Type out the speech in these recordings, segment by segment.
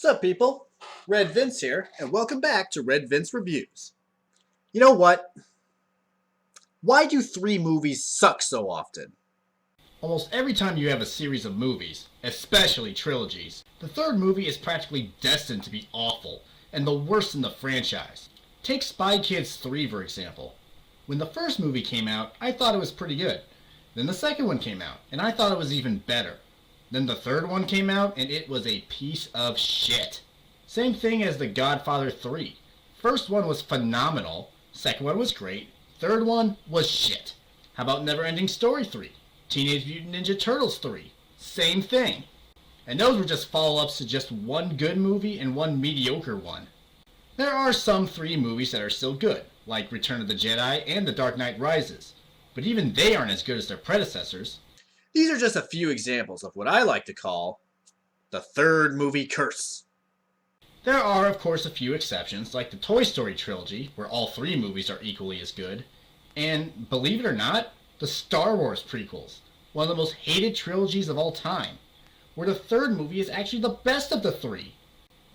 What's up, people? Red Vince here, and welcome back to Red Vince Reviews. You know what? Why do three movies suck so often? Almost every time you have a series of movies, especially trilogies, the third movie is practically destined to be awful, and the worst in the franchise. Take Spy Kids 3 for example. When the first movie came out, I thought it was pretty good. Then the second one came out, and I thought it was even better. Then the third one came out, and it was a piece of shit. Same thing as The Godfather 3. First one was phenomenal, second one was great, third one was shit. How about Neverending Story 3? Teenage Mutant Ninja Turtles 3? Same thing. And those were just follow-ups to just one good movie and one mediocre one. There are some three movies that are still good, like Return of the Jedi and The Dark Knight Rises, but even they aren't as good as their predecessors. These are just a few examples of what I like to call the third movie curse. There are, of course, a few exceptions, like the Toy Story trilogy, where all three movies are equally as good, and, believe it or not, the Star Wars prequels, one of the most hated trilogies of all time, where the third movie is actually the best of the three.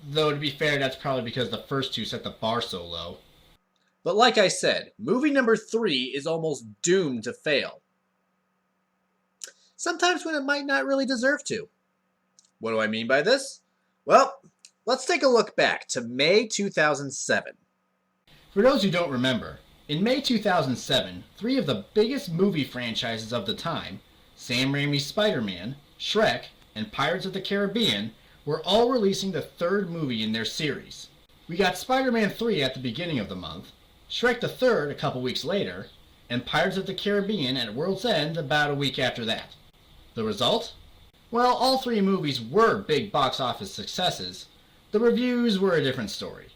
Though, to be fair, that's probably because the first two set the bar so low. But like I said, movie number 3 is almost doomed to fail. Sometimes when it might not really deserve to. What do I mean by this? Well, let's take a look back to May 2007. For those who don't remember, in May 2007, three of the biggest movie franchises of the time, Sam Raimi's Spider-Man, Shrek, and Pirates of the Caribbean, were all releasing the third movie in their series. We got Spider-Man 3 at the beginning of the month, Shrek the Third a couple weeks later, and Pirates of the Caribbean at World's End about a week after that. The result? Well, all three movies were big box office successes. The reviews were a different story.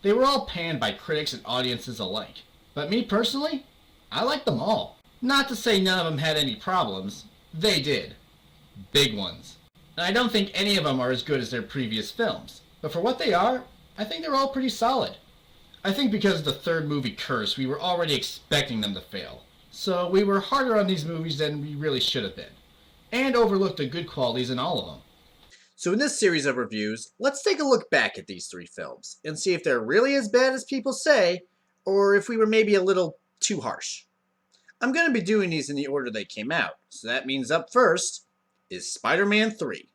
They were all panned by critics and audiences alike. But me personally, I liked them all. Not to say none of them had any problems. They did. Big ones. And I don't think any of them are as good as their previous films. But for what they are, I think they're all pretty solid. I think because of the third movie curse, we were already expecting them to fail. So we were harder on these movies than we really should have been. And overlooked the good qualities in all of them. So in this series of reviews, let's take a look back at these three films and see if they're really as bad as people say, or if we were maybe a little too harsh. I'm going to be doing these in the order they came out, so that means up first is Spider-Man 3.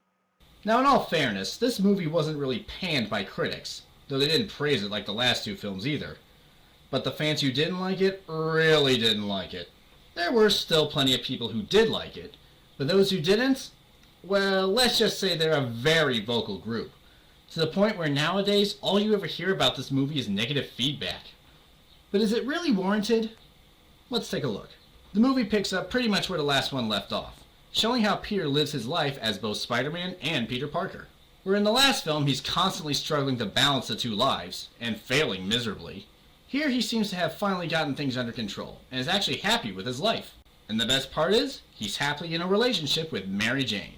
Now in all fairness, this movie wasn't really panned by critics, though they didn't praise it like the last two films either. But the fans who didn't like it really didn't like it. There were still plenty of people who did like it, but those who didn't, well, let's just say they're a very vocal group. To the point where nowadays, all you ever hear about this movie is negative feedback. But is it really warranted? Let's take a look. The movie picks up pretty much where the last one left off, showing how Peter lives his life as both Spider-Man and Peter Parker. Where in the last film he's constantly struggling to balance the two lives, and failing miserably, here he seems to have finally gotten things under control, and is actually happy with his life. And the best part is, he's happily in a relationship with Mary Jane.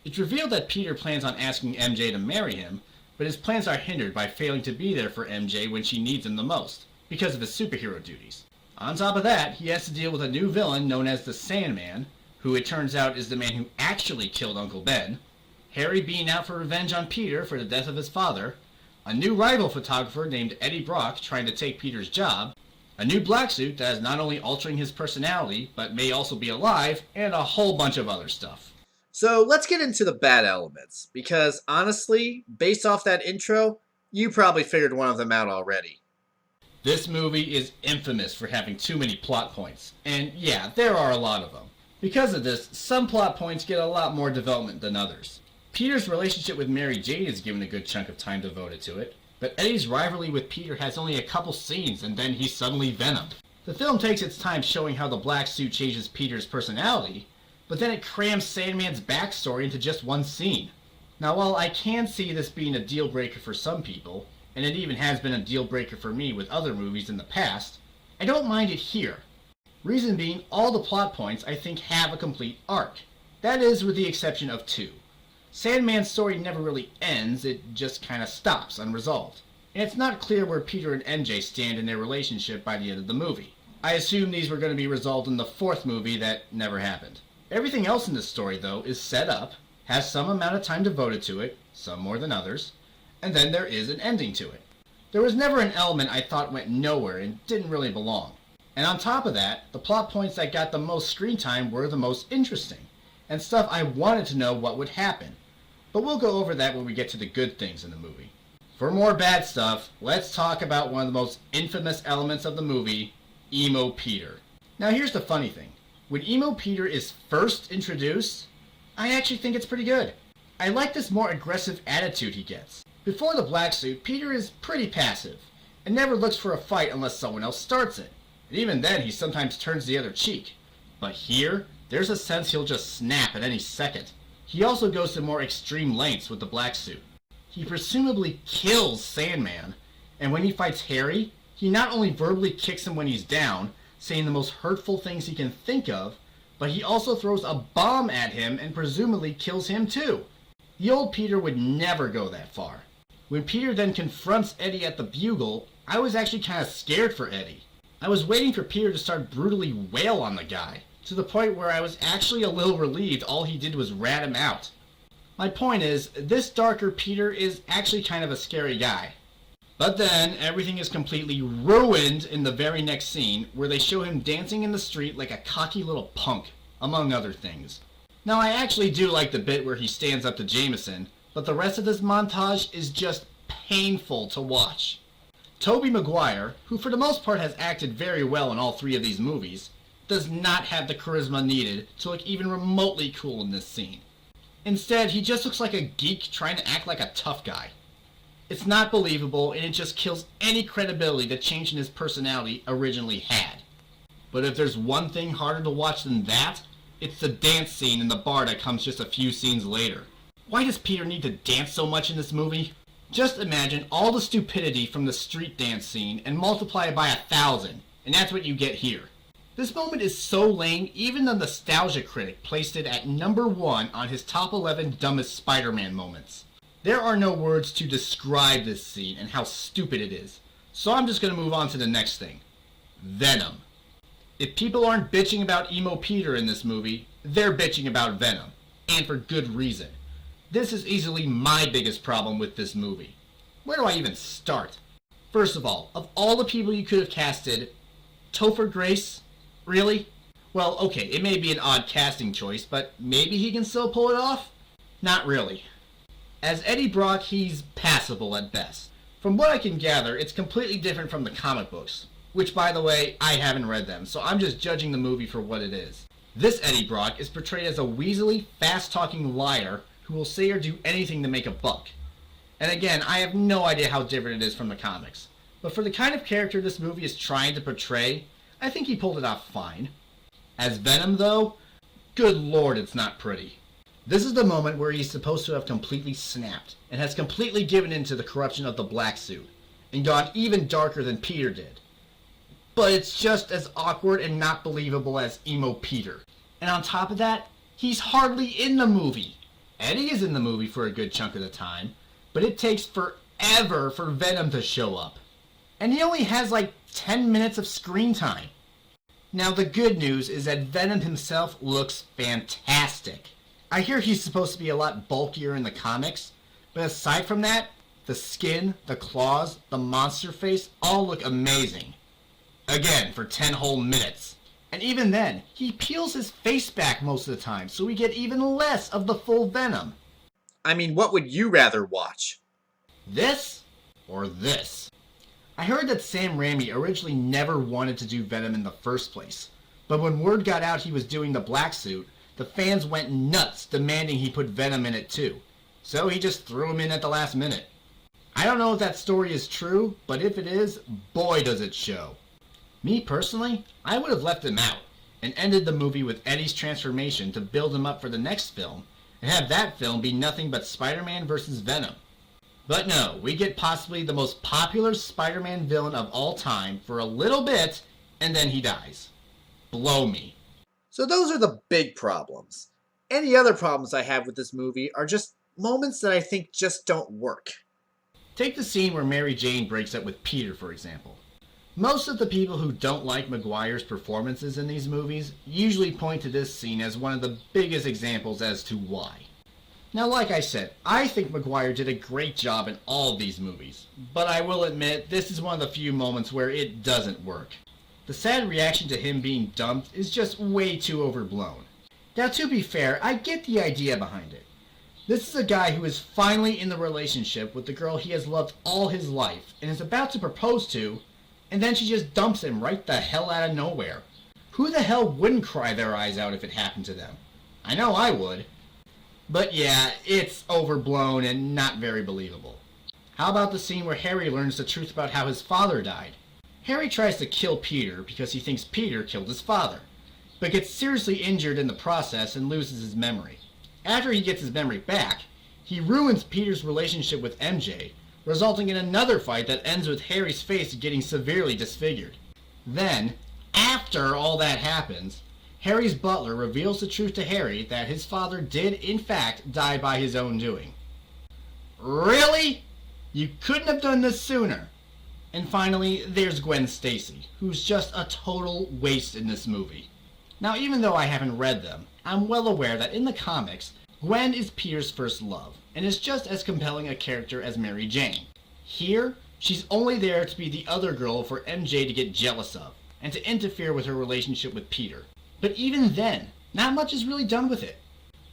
It's revealed that Peter plans on asking MJ to marry him, but his plans are hindered by failing to be there for MJ when she needs him the most, because of his superhero duties. On top of that, he has to deal with a new villain known as the Sandman, who it turns out is the man who actually killed Uncle Ben, Harry being out for revenge on Peter for the death of his father, a new rival photographer named Eddie Brock trying to take Peter's job, a new black suit that is not only altering his personality, but may also be alive, and a whole bunch of other stuff. So let's get into the bad elements, because honestly, based off that intro, you probably figured one of them out already. This movie is infamous for having too many plot points, and yeah, there are a lot of them. Because of this, some plot points get a lot more development than others. Peter's relationship with Mary Jane is given a good chunk of time devoted to it, but Eddie's rivalry with Peter has only a couple scenes and then he's suddenly Venom. The film takes its time showing how the black suit changes Peter's personality, but then it crams Sandman's backstory into just one scene. Now while I can see this being a deal breaker for some people, and it even has been a deal breaker for me with other movies in the past, I don't mind it here. Reason being, all the plot points I think have a complete arc. That is with the exception of two. Sandman's story never really ends, it just kinda stops unresolved. And it's not clear where Peter and MJ stand in their relationship by the end of the movie. I assume these were going to be resolved in the fourth movie that never happened. Everything else in this story, though, is set up, has some amount of time devoted to it, some more than others, and then there is an ending to it. There was never an element I thought went nowhere and didn't really belong. And on top of that, the plot points that got the most screen time were the most interesting, and stuff I wanted to know what would happen. But we'll go over that when we get to the good things in the movie. For more bad stuff, let's talk about one of the most infamous elements of the movie, Emo Peter. Now here's the funny thing. When Emo Peter is first introduced, I actually think it's pretty good. I like this more aggressive attitude he gets. Before the black suit, Peter is pretty passive, and never looks for a fight unless someone else starts it. And even then, he sometimes turns the other cheek. But here, there's a sense he'll just snap at any second. He also goes to more extreme lengths with the black suit. He presumably kills Sandman, and when he fights Harry, he not only verbally kicks him when he's down, saying the most hurtful things he can think of, but he also throws a bomb at him and presumably kills him too. The old Peter would never go that far. When Peter then confronts Eddie at the Bugle, I was actually kind of scared for Eddie. I was waiting for Peter to start brutally wail on the guy, to the point where I was actually a little relieved all he did was rat him out. My point is, this darker Peter is actually kind of a scary guy. But then, everything is completely ruined in the very next scene, where they show him dancing in the street like a cocky little punk, among other things. Now, I actually do like the bit where he stands up to Jameson, but the rest of this montage is just painful to watch. Tobey Maguire, who for the most part has acted very well in all three of these movies, does not have the charisma needed to look even remotely cool in this scene. Instead, he just looks like a geek trying to act like a tough guy. It's not believable, and it just kills any credibility the change in his personality originally had. But if there's one thing harder to watch than that, it's the dance scene in the bar that comes just a few scenes later. Why does Peter need to dance so much in this movie? Just imagine all the stupidity from the street dance scene and multiply it by 1,000, and that's what you get here. This moment is so lame, even the Nostalgia Critic placed it at number 1 on his top 11 dumbest Spider-Man moments. There are no words to describe this scene and how stupid it is, so I'm just going to move on to the next thing. Venom. If people aren't bitching about Emo Peter in this movie, they're bitching about Venom, and for good reason. This is easily my biggest problem with this movie. Where do I even start? First of all the people you could have casted, Topher Grace? Really? Well, okay, it may be an odd casting choice, but maybe he can still pull it off? Not really. As Eddie Brock, he's passable at best. From what I can gather, it's completely different from the comic books, which, by the way, I haven't read them, so I'm just judging the movie for what it is. This Eddie Brock is portrayed as a weaselly, fast-talking liar who will say or do anything to make a buck. And again, I have no idea how different it is from the comics. But for the kind of character this movie is trying to portray, I think he pulled it off fine. As Venom, though, good lord, it's not pretty. This is the moment where he's supposed to have completely snapped, and has completely given in to the corruption of the black suit, and gone even darker than Peter did. But it's just as awkward and not believable as Emo Peter. And on top of that, he's hardly in the movie. Eddie is in the movie for a good chunk of the time, but it takes forever for Venom to show up. And he only has like 10 minutes of screen time. Now the good news is that Venom himself looks fantastic. I hear he's supposed to be a lot bulkier in the comics, but aside from that, the skin, the claws, the monster face all look amazing. Again, for 10 whole minutes. And even then, he peels his face back most of the time, so we get even less of the full Venom. I mean, what would you rather watch? This or this? I heard that Sam Raimi originally never wanted to do Venom in the first place, but when word got out he was doing the black suit, the fans went nuts demanding he put Venom in it too, so he just threw him in at the last minute. I don't know if that story is true, but if it is, boy does it show. Me personally, I would have left him out, and ended the movie with Eddie's transformation to build him up for the next film, and have that film be nothing but Spider-Man vs. Venom. But no, we get possibly the most popular Spider-Man villain of all time for a little bit, and then he dies. Blow me. So those are the big problems. Any other problems I have with this movie are just moments that I think just don't work. Take the scene where Mary Jane breaks up with Peter, for example. Most of the people who don't like Maguire's performances in these movies usually point to this scene as one of the biggest examples as to why. Now, like I said, I think Maguire did a great job in all of these movies, but I will admit this is one of the few moments where it doesn't work. The sad reaction to him being dumped is just way too overblown. Now, to be fair, I get the idea behind it. This is a guy who is finally in the relationship with the girl he has loved all his life and is about to propose to, and then she just dumps him right the hell out of nowhere. Who the hell wouldn't cry their eyes out if it happened to them? I know I would. But yeah, it's overblown and not very believable. How about the scene where Harry learns the truth about how his father died? Harry tries to kill Peter because he thinks Peter killed his father, but gets seriously injured in the process and loses his memory. After he gets his memory back, he ruins Peter's relationship with MJ, resulting in another fight that ends with Harry's face getting severely disfigured. Then, after all that happens, Harry's butler reveals the truth to Harry that his father did in fact die by his own doing. Really? You couldn't have done this sooner. And finally, there's Gwen Stacy, who's just a total waste in this movie. Now, even though I haven't read them, I'm well aware that in the comics, Gwen is Peter's first love, and is just as compelling a character as Mary Jane. Here, she's only there to be the other girl for MJ to get jealous of, and to interfere with her relationship with Peter. But even then, not much is really done with it.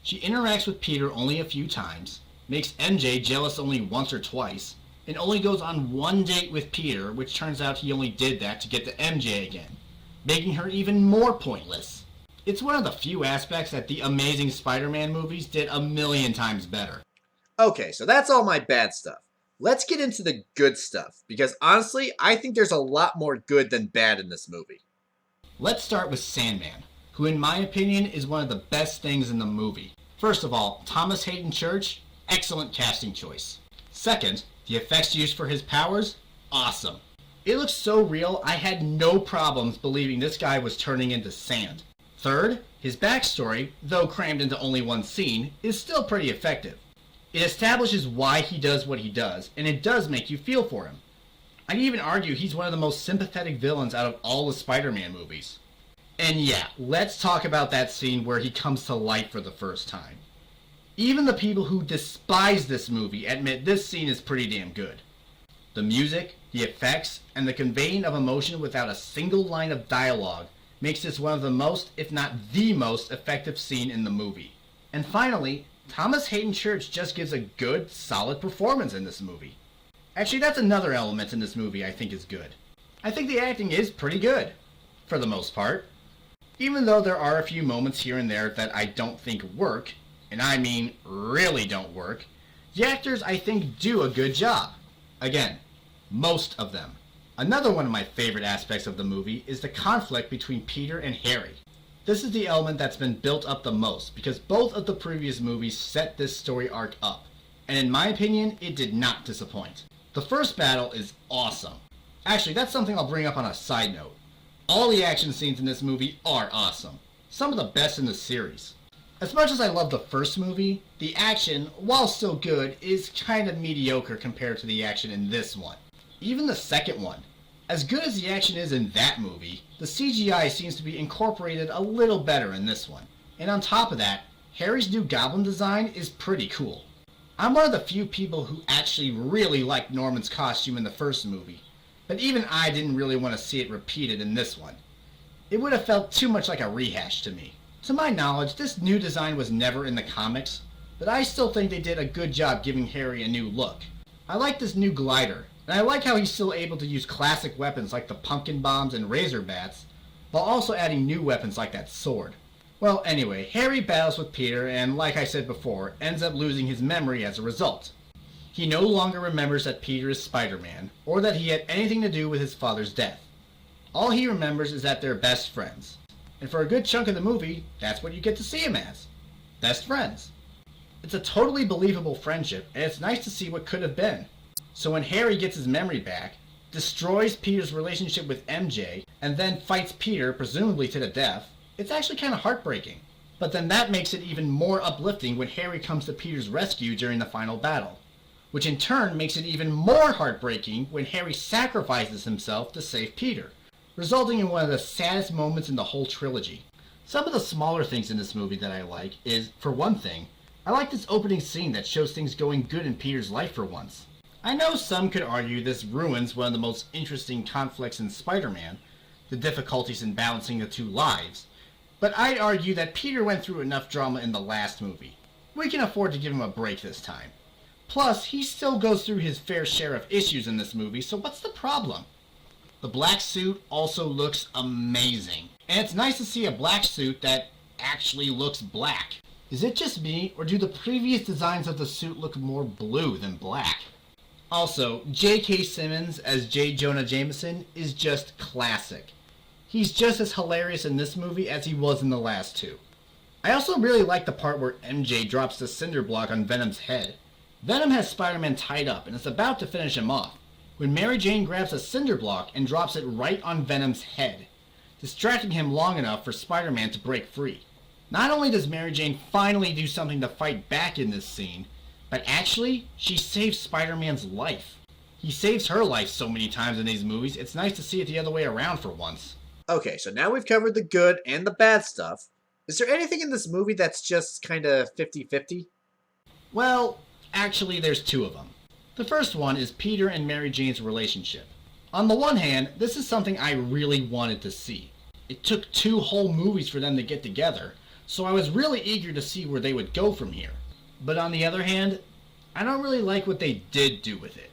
She interacts with Peter only a few times, makes MJ jealous only once or twice, and only goes on one date with Peter, which turns out he only did that to get to MJ again, making her even more pointless. It's one of the few aspects that the Amazing Spider-Man movies did a million times better. Okay, so that's all my bad stuff. Let's get into the good stuff, because honestly, I think there's a lot more good than bad in this movie. Let's start with Sandman, who in my opinion is one of the best things in the movie. First of all, Thomas Hayden Church, excellent casting choice. Second, the effects used for his powers, awesome. It looks so real, I had no problems believing this guy was turning into sand. Third, his backstory, though crammed into only one scene, is still pretty effective. It establishes why he does what he does, and it does make you feel for him. I'd even argue he's one of the most sympathetic villains out of all the Spider-Man movies. And yeah, let's talk about that scene where he comes to life for the first time. Even the people who despise this movie admit this scene is pretty damn good. The music, the effects, and the conveying of emotion without a single line of dialogue makes this one of the most, if not the most, effective scene in the movie. And finally, Thomas Hayden Church just gives a good, solid performance in this movie. Actually, that's another element in this movie I think is good. I think the acting is pretty good, for the most part. Even though there are a few moments here and there that I don't think work, and I mean really don't work, the actors I think do a good job. Again, most of them. Another one of my favorite aspects of the movie is the conflict between Peter and Harry. This is the element that's been built up the most because both of the previous movies set this story arc up, and in my opinion, it did not disappoint. The first battle is awesome. Actually, that's something I'll bring up on a side note. All the action scenes in this movie are awesome. Some of the best in the series. As much as I love the first movie, the action, while still good, is kind of mediocre compared to the action in this one. Even the second one. As good as the action is in that movie, the CGI seems to be incorporated a little better in this one. And on top of that, Harry's new goblin design is pretty cool. I'm one of the few people who actually really liked Norman's costume in the first movie, but even I didn't really want to see it repeated in this one. It would have felt too much like a rehash to me. To my knowledge, this new design was never in the comics, but I still think they did a good job giving Harry a new look. I like this new glider, and I like how he's still able to use classic weapons like the pumpkin bombs and razor bats, while also adding new weapons like that sword. Well, anyway, Harry battles with Peter and, like I said before, ends up losing his memory as a result. He no longer remembers that Peter is Spider-Man, or that he had anything to do with his father's death. All he remembers is that they're best friends. And for a good chunk of the movie, that's what you get to see him as. Best friends. It's a totally believable friendship, and it's nice to see what could have been. So when Harry gets his memory back, destroys Peter's relationship with MJ, and then fights Peter, presumably to the death, it's actually kind of heartbreaking. But then that makes it even more uplifting when Harry comes to Peter's rescue during the final battle. Which in turn makes it even more heartbreaking when Harry sacrifices himself to save Peter, resulting in one of the saddest moments in the whole trilogy. Some of the smaller things in this movie that I like is, for one thing, I like this opening scene that shows things going good in Peter's life for once. I know some could argue this ruins one of the most interesting conflicts in Spider-Man, the difficulties in balancing the two lives, but I'd argue that Peter went through enough drama in the last movie. We can afford to give him a break this time. Plus, he still goes through his fair share of issues in this movie, so what's the problem? The black suit also looks amazing. And it's nice to see a black suit that actually looks black. Is it just me, or do the previous designs of the suit look more blue than black? Also, J.K. Simmons as J. Jonah Jameson is just classic. He's just as hilarious in this movie as he was in the last two. I also really like the part where MJ drops the cinder block on Venom's head. Venom has Spider-Man tied up and is about to finish him off, when Mary Jane grabs a cinder block and drops it right on Venom's head, distracting him long enough for Spider-Man to break free. Not only does Mary Jane finally do something to fight back in this scene, but actually, she saves Spider-Man's life. He saves her life so many times in these movies, it's nice to see it the other way around for once. Okay, so now we've covered the good and the bad stuff. Is there anything in this movie that's just kinda 50-50? Well, actually there's two of them. The first one is Peter and Mary Jane's relationship. On the one hand, this is something I really wanted to see. It took 2 whole movies for them to get together, so I was really eager to see where they would go from here. But on the other hand, I don't really like what they did do with it.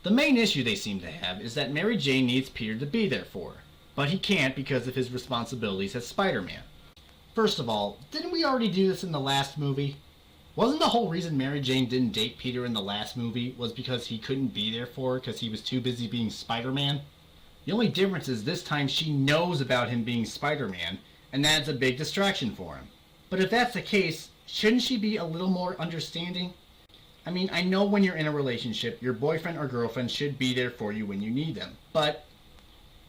The main issue they seem to have is that Mary Jane needs Peter to be there for her, but he can't because of his responsibilities as Spider-Man. First of all, didn't we already do this in the last movie? Wasn't the whole reason Mary Jane didn't date Peter in the last movie was because he couldn't be there for her because he was too busy being Spider-Man? The only difference is this time she knows about him being Spider-Man, and that's a big distraction for him. But if that's the case, shouldn't she be a little more understanding? I mean, I know when you're in a relationship, your boyfriend or girlfriend should be there for you when you need them, but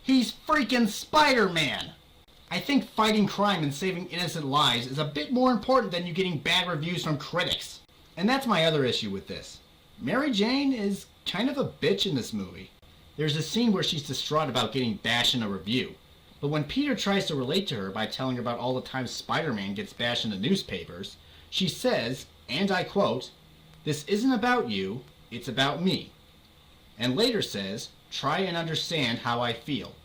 he's freaking Spider-Man! I think fighting crime and saving innocent lives is a bit more important than you getting bad reviews from critics. And that's my other issue with this. Mary Jane is kind of a bitch in this movie. There's a scene where she's distraught about getting bashed in a review, but when Peter tries to relate to her by telling her about all the times Spider-Man gets bashed in the newspapers, she says, and I quote, "This isn't about you, it's about me." And later says, "Try and understand how I feel."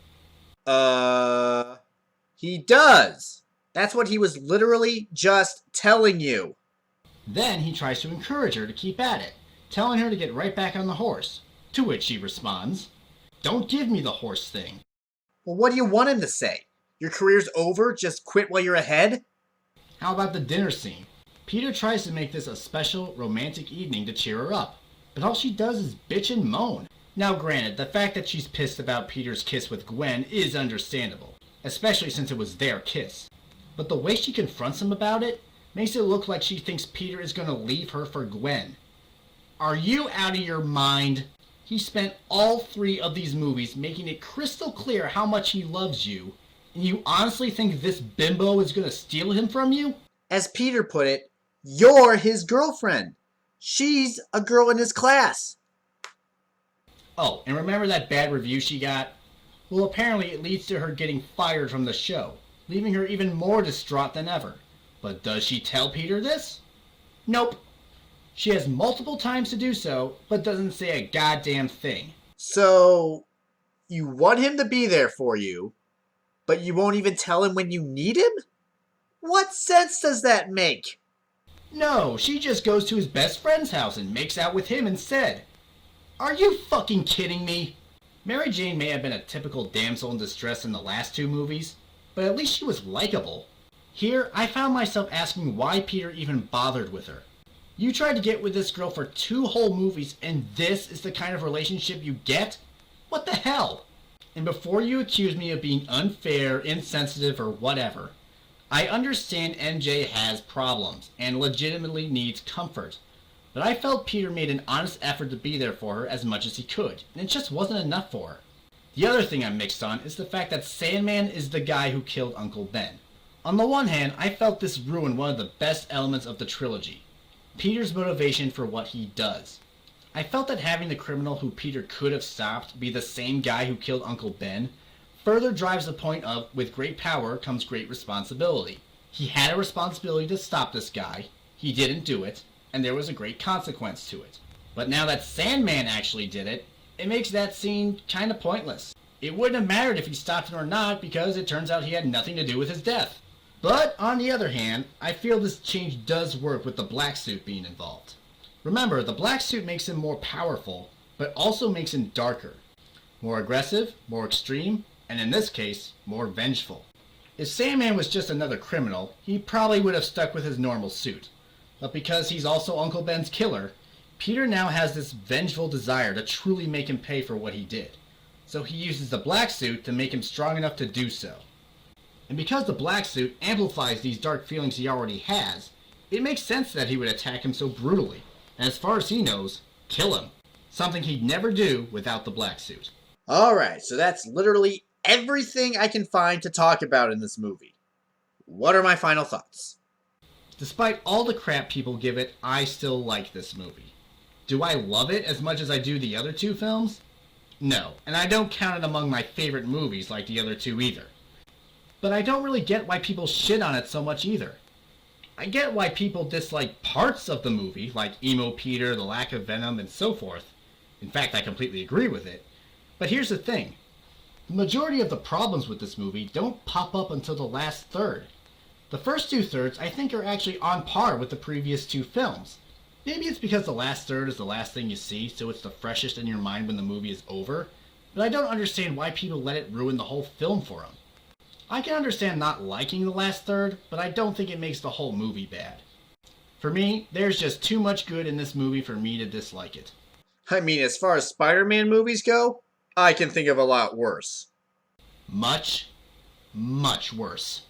He does. That's what he was literally just telling you. Then he tries to encourage her to keep at it, telling her to get right back on the horse, to which she responds, "Don't give me the horse thing." Well, what do you want him to say? Your career's over, just quit while you're ahead? How about the dinner scene? Peter tries to make this a special, romantic evening to cheer her up, but all she does is bitch and moan. Now granted, the fact that she's pissed about Peter's kiss with Gwen is understandable, especially since it was their kiss. But the way she confronts him about it makes it look like she thinks Peter is going to leave her for Gwen. Are you out of your mind? He spent all 3 of these movies making it crystal clear how much he loves you, and you honestly think this bimbo is going to steal him from you? As Peter put it, you're his girlfriend. She's a girl in his class. Oh, and remember that bad review she got? Well, apparently it leads to her getting fired from the show, leaving her even more distraught than ever. But does she tell Peter this? Nope. She has multiple times to do so, but doesn't say a goddamn thing. So, you want him to be there for you, but you won't even tell him when you need him? What sense does that make? No, she just goes to his best friend's house and makes out with him instead. Are you fucking kidding me? Mary Jane may have been a typical damsel in distress in the last 2 movies, but at least she was likable. Here, I found myself asking why Peter even bothered with her. You tried to get with this girl for 2 whole movies, and this is the kind of relationship you get? What the hell? And before you accuse me of being unfair, insensitive, or whatever, I understand MJ has problems and legitimately needs comfort. But I felt Peter made an honest effort to be there for her as much as he could, and it just wasn't enough for her. The other thing I'm mixed on is the fact that Sandman is the guy who killed Uncle Ben. On the one hand, I felt this ruined one of the best elements of the trilogy, Peter's motivation for what he does. I felt that having the criminal who Peter could have stopped be the same guy who killed Uncle Ben further drives the point of, with great power comes great responsibility. He had a responsibility to stop this guy. He didn't do it, and there was a great consequence to it. But now that Sandman actually did it, it makes that scene kinda pointless. It wouldn't have mattered if he stopped him or not because it turns out he had nothing to do with his death. But on the other hand, I feel this change does work with the black suit being involved. Remember, the black suit makes him more powerful, but also makes him darker. More aggressive, more extreme, and in this case, more vengeful. If Sandman was just another criminal, he probably would have stuck with his normal suit. But because he's also Uncle Ben's killer, Peter now has this vengeful desire to truly make him pay for what he did. So he uses the black suit to make him strong enough to do so. And because the black suit amplifies these dark feelings he already has, it makes sense that he would attack him so brutally, and as far as he knows, kill him. Something he'd never do without the black suit. Alright, so that's literally everything I can find to talk about in this movie. What are my final thoughts? Despite all the crap people give it, I still like this movie. Do I love it as much as I do the other two films? No, and I don't count it among my favorite movies like the other two either. But I don't really get why people shit on it so much either. I get why people dislike parts of the movie, like Emo Peter, the lack of venom, and so forth. In fact, I completely agree with it. But here's the thing. The majority of the problems with this movie don't pop up until the last third. The first two thirds I think are actually on par with the previous two films. Maybe it's because the last third is the last thing you see, so it's the freshest in your mind when the movie is over, but I don't understand why people let it ruin the whole film for them. I can understand not liking the last third, but I don't think it makes the whole movie bad. For me, there's just too much good in this movie for me to dislike it. I mean, as far as Spider-Man movies go, I can think of a lot worse. Much, much worse.